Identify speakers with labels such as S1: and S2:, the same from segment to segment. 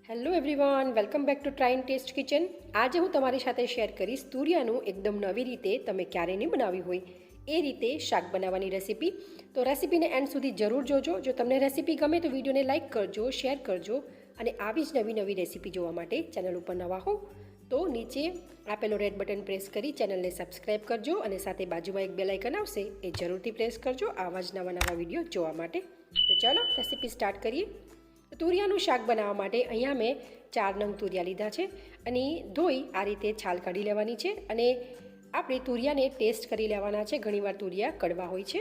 S1: Hello everyone, welcome back to try and taste kitchen. આજે હું તમારી સાથે શેર કરીશ તુરિયાનું એકદમ નવી રીતે તમે ક્યારેય નહીં બનાવી હોય એ રીતે શાક બનાવવાની રેસીપી. તો રેસીપીને એન્ડ સુધી જરૂર જોજો. જો તમને રેસીપી ગમે તો વિડીયોને લાઇક કરજો, શેર કરજો અને આવી જ નવી નવી રેસીપી જોવા માટે ચેનલ ઉપર નવા હો તો નીચે આપેલો રેડ બટન પ્રેસ કરી ચેનલને સબસ્ક્રાઈબ કરજો અને સાથે બાજુમાં એક બેલ આઇકન આવશે એ જરૂરથી પ્રેસ કરજો આવા જ નવા વિડીયો જોવા માટે. તો ચાલો રેસીપી સ્ટાર્ટ કરીએ. તુરિયાનું શાક બનાવવા માટે અહીંયા મેં 4 નંગ તુરિયા લીધા છે અને ધોઈ આ રીતે છાલ કાઢી લેવાની છે અને આપણે તુરિયાને ટેસ્ટ કરી લેવાના છે. ઘણીવાર તુરિયા કડવા હોય છે.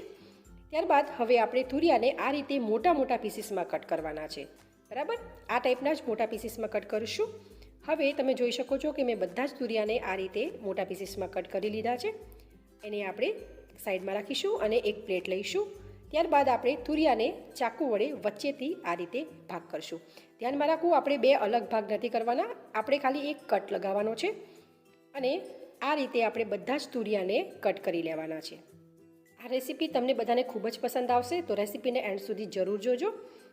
S1: ત્યારબાદ હવે આપણે તુરિયાને આ રીતે મોટા મોટા પીસીસમાં કટ કરવાના છે. બરાબર, આ ટાઈપના જ મોટા પીસીસમાં કટ કરીશું. હવે તમે જોઈ શકો છો કે મેં બધા જ તુરિયાને આ રીતે મોટા પીસીસમાં કટ કરી લીધા છે. એને આપણે સાઈડમાં રાખીશું અને એક પ્લેટ લઈશું. ત્યારબાદ આપણે તુરિયાને ચાકુ વડે વચ્ચેથી આ રીતે ભાગ કરશું. ધ્યાનમાં રાખવું, આપણે 2 અલગ ભાગ નથી કરવાના, આપણે ખાલી એક કટ લગાવવાનો છે અને આ રીતે આપણે બધા જ તુરિયાને કટ કરી લેવાના છે. આ રેસીપી તમને બધાને ખૂબ જ પસંદ આવશે, તો રેસીપીને એન્ડ સુધી જરૂર જોજો.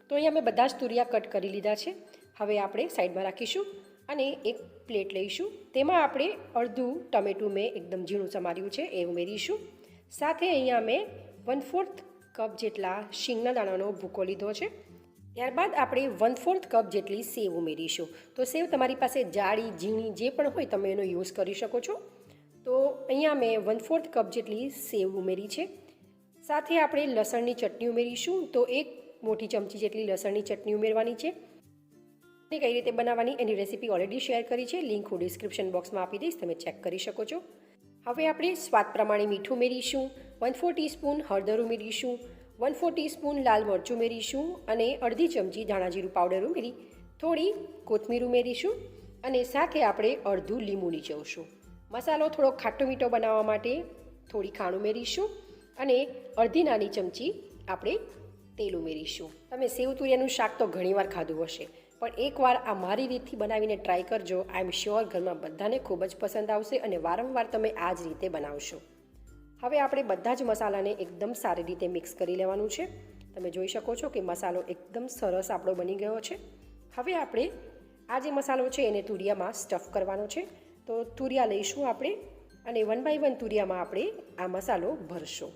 S1: તો અહીંયા મેં બધા જ તુરિયા કટ કરી લીધા છે. હવે આપણે સાઈડમાં રાખીશું અને એક પ્લેટ લઈશું. તેમાં આપણે અડધું ટમેટું મેં એકદમ ઝીણું સમાર્યું છે એ ઉમેરીશું. સાથે અહીંયા મેં 1/4 કપ જેટલા શીંગના દાણાનો ભૂકો લીધો છે. ત્યારબાદ આપણે 1/4 કપ જેટલી સેવ ઉમેરીશું. તો સેવ તમારી પાસે જાડી ઝીણી જે પણ હોય તમે એનો યુઝ કરી શકો છો. તો અહીંયા મેં 1/4 કપ જેટલી સેવ ઉમેરી છે. સાથે આપણે લસણની ચટણી ઉમેરીશું. તો 1 મોટી ચમચી જેટલી લસણની ચટણી ઉમેરવાની છે. કઈ રીતે બનાવવાની એની રેસીપી ઓલરેડી શેર કરી છે, લિંક હું ડિસ્ક્રિપ્શન બોક્સમાં આપી દઈશ, તમે ચેક કરી શકો છો. હવે આપણે સ્વાદ પ્રમાણે મીઠું ઉમેરીશું, 1/4 ટીસ્પૂન હળદર ઉમેરીશું, 1/4 ટીસ્પૂન લાલ મરચું ઉમેરીશું અને અડધી ચમચી ધાણાજીરું પાવડર ઉમેરી થોડી કોથમીર ઉમેરીશું અને સાથે આપણે અડધું લીંબુ નીચોવશું. મસાલો થોડો ખાટો મીઠો બનાવવા માટે થોડી ખાંડ ઉમેરીશું અને અડધી નાની ચમચી આપણે તેલ ઉમેરીશું. તમે સેવ તુરિયાનું શાક તો ઘણીવાર ખાધું હશે, પણ એકવાર આ મારી રીતથી બનાવીને ટ્રાય કરજો. આઈ એમ શ્યોર ઘરમાં બધાને ખૂબ જ પસંદ આવશે અને વારંવાર તમે આ જ રીતે બનાવશો. હવે આપણે બધા જ મસાલાને એકદમ સારી રીતે મિક્સ કરી લેવાનું છે. તમે જોઈ શકો છો કે મસાલો એકદમ સરસ આપણો બની ગયો છે. હવે આપણે આ જે મસાલો છે એને તુરિયામાં સ્ટફ કરવાનો છે. તો તુરિયા લઈશું આપણે અને 1 બાય 1 તુરિયામાં આપણે આ મસાલો ભરશું.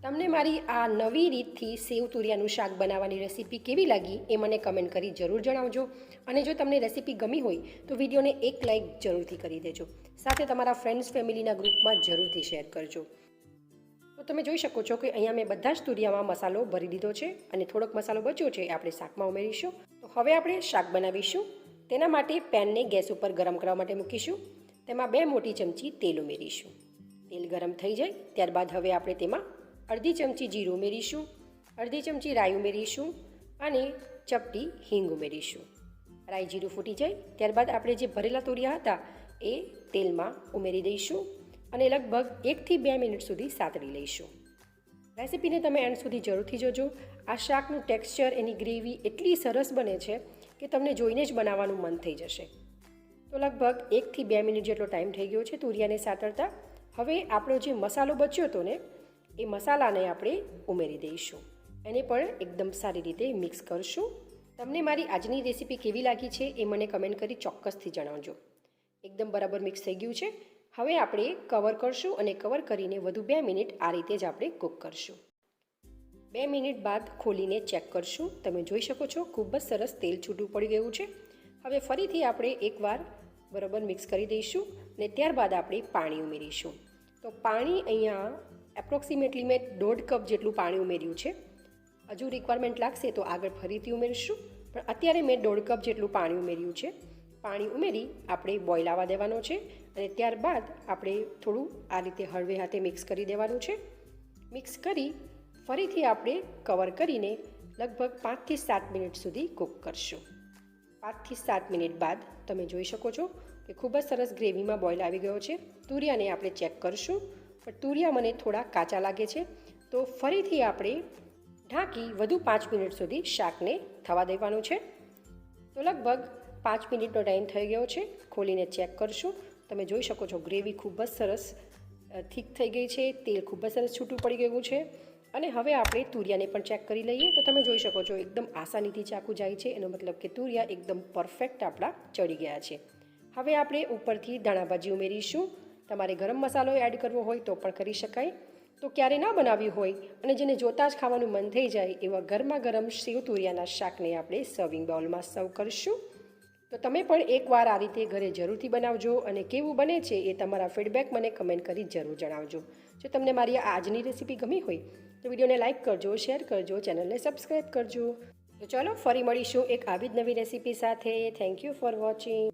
S1: તમને મારી આ નવી રીતથી સેવ તુરિયાનું શાક બનાવવાની રેસીપી કેવી લાગી એ મને કમેન્ટ કરી જરૂર જણાવજો. અને જો તમને રેસીપી ગમી હોય તો વિડીયોને એક લાઇક જરૂરથી કરી દેજો. સાથે તમારા ફ્રેન્ડ્સ ફેમિલીના ગ્રુપમાં જરૂરથી શેર કરજો. તો તમે જોઈ શકો છો કે અહીંયા મેં બધા જ તુરિયામાં મસાલો ભરી દીધો છે અને થોડોક મસાલો બચ્યો છે એ આપણે શાકમાં ઉમેરીશું. તો હવે આપણે શાક બનાવીશું. તેના માટે પેનને ગેસ ઉપર ગરમ કરવા માટે મૂકીશું. તેમાં 2 મોટી ચમચી તેલ ઉમેરીશું. તેલ ગરમ થઈ જાય ત્યારબાદ હવે આપણે તેમાં અડધી ચમચી જીરું ઉમેરીશું, અડધી ચમચી રાઈ ઉમેરીશું અને ચપટી હિંગ ઉમેરીશું. રાઈ જીરું ફૂટી જાય ત્યારબાદ આપણે જે ભરેલા તુરિયા હતા એ તેલમાં ઉમેરી દઈશું અને લગભગ 1 થી 2 મિનિટ સુધી સાતળી લઈશું. રેસીપીને તમે એન્ડ સુધી જરૂરથી જોજો. આ શાકનું ટેક્સચર, એની ગ્રેવી એટલી સરસ બને છે કે તમને જોઈને જ બનાવવાનું મન થઈ જશે. તો લગભગ 1 થી 2 મિનિટ જેટલો ટાઈમ થઈ ગયો છે તુરિયાને સાતળતા. હવે આપણો જે મસાલો બચ્યો હતો ને એ મસાલાને આપણે ઉમેરી દઈશું. એને પણ એકદમ સારી રીતે મિક્સ કરશું. તમને મારી આજની રેસીપી કેવી લાગી છે એ મને કમેન્ટ કરી ચોક્કસથી જણાવજો. એકદમ બરાબર મિક્સ થઈ ગયું છે. હવે આપણે કવર કરશું અને કવર કરીને વધુ 2 મિનિટ આ રીતે જ આપણે કૂક કરશું. 2 મિનિટ બાદ ખોલીને ચેક કરશું. તમે જોઈ શકો છો ખૂબ જ સરસ તેલ છૂટું પડી ગયું છે. હવે ફરીથી આપણે એકવાર બરાબર મિક્સ કરી દઈશું અને ત્યારબાદ આપણે પાણી ઉમેરીશું. તો પાણી અહીંયા એપ્રોક્સિમેટલી મેં 1.5 કપ જેટલું પાણી ઉમેર્યું છે. હજુ રિક્વાયરમેન્ટ લાગશે તો આગળ ફરીથી ઉમેરીશું, પણ અત્યારે મેં 1.5 કપ જેટલું પાણી ઉમેર્યું છે. પાણી ઉમેરી આપણે બોઇલ આવવા દેવાનો છે અને ત્યારબાદ આપણે થોડું આ રીતે હળવે હાથે મિક્સ કરી દેવાનું છે. મિક્સ કરી ફરીથી આપણે કવર કરીને લગભગ 5 થી 7 મિનિટ સુધી કૂક કરશું. 5 થી 7 મિનિટ બાદ તમે જોઈ શકો છો કે ખૂબ જ સરસ ગ્રેવીમાં બોઇલ આવી ગયો છે. તુરિયાને આપણે ચેક કરશું, પણ તુરિયા મને થોડા કાચા લાગે છે. તો ફરીથી આપણે ઢાંકી વધુ 5 મિનિટ સુધી શાકને થવા દેવાનું છે. તો લગભગ 5 મિનિટનો ટાઈમ થઈ ગયો છે. ખોલીને ચેક કરશું. તમે જોઈ શકો છો ગ્રેવી ખૂબ જ સરસ થીક થઈ ગઈ છે. તેલ ખૂબ જ સરસ છૂટું પડી ગયું છે અને હવે આપણે તુરિયાને પણ ચેક કરી લઈએ. તો તમે જોઈ શકો છો એકદમ આસાનીથી ચાકુ જાય છે, એનો મતલબ કે તુરિયા એકદમ પરફેક્ટ આપણા ચડી ગયા છે. હવે આપણે ઉપરથી ધાણા ભાજી ઉમેરીશું. તમારે ગરમ મસાલો એડ કરવો હોય તો પણ કરી શકાય. તો ક્યારે ના બનાવી હોય અને જેને જોતાં જ ખાવાનું મન થઈ જાય એવા ગરમા ગરમ સેવ તુરિયાના શાકને આપણે સર્વિંગ બાઉલમાં સર્વ કરીશું. તો તમે પણ એકવાર આ રીતે ઘરે જરૂરથી બનાવજો અને કેવું બને છે એ તમારા ફીડબેક મને કમેન્ટ કરી જરૂર જણાવજો. જો તમને મારી આજની રેસીપી ગમી હોય તો વિડીયોને લાઇક કરજો, શેર કરજો, ચેનલને સબસ્ક્રાઈબ કરજો. તો ચાલો ફરી મળીશું એક આવી જ નવી રેસીપી સાથે. Thank you for watching.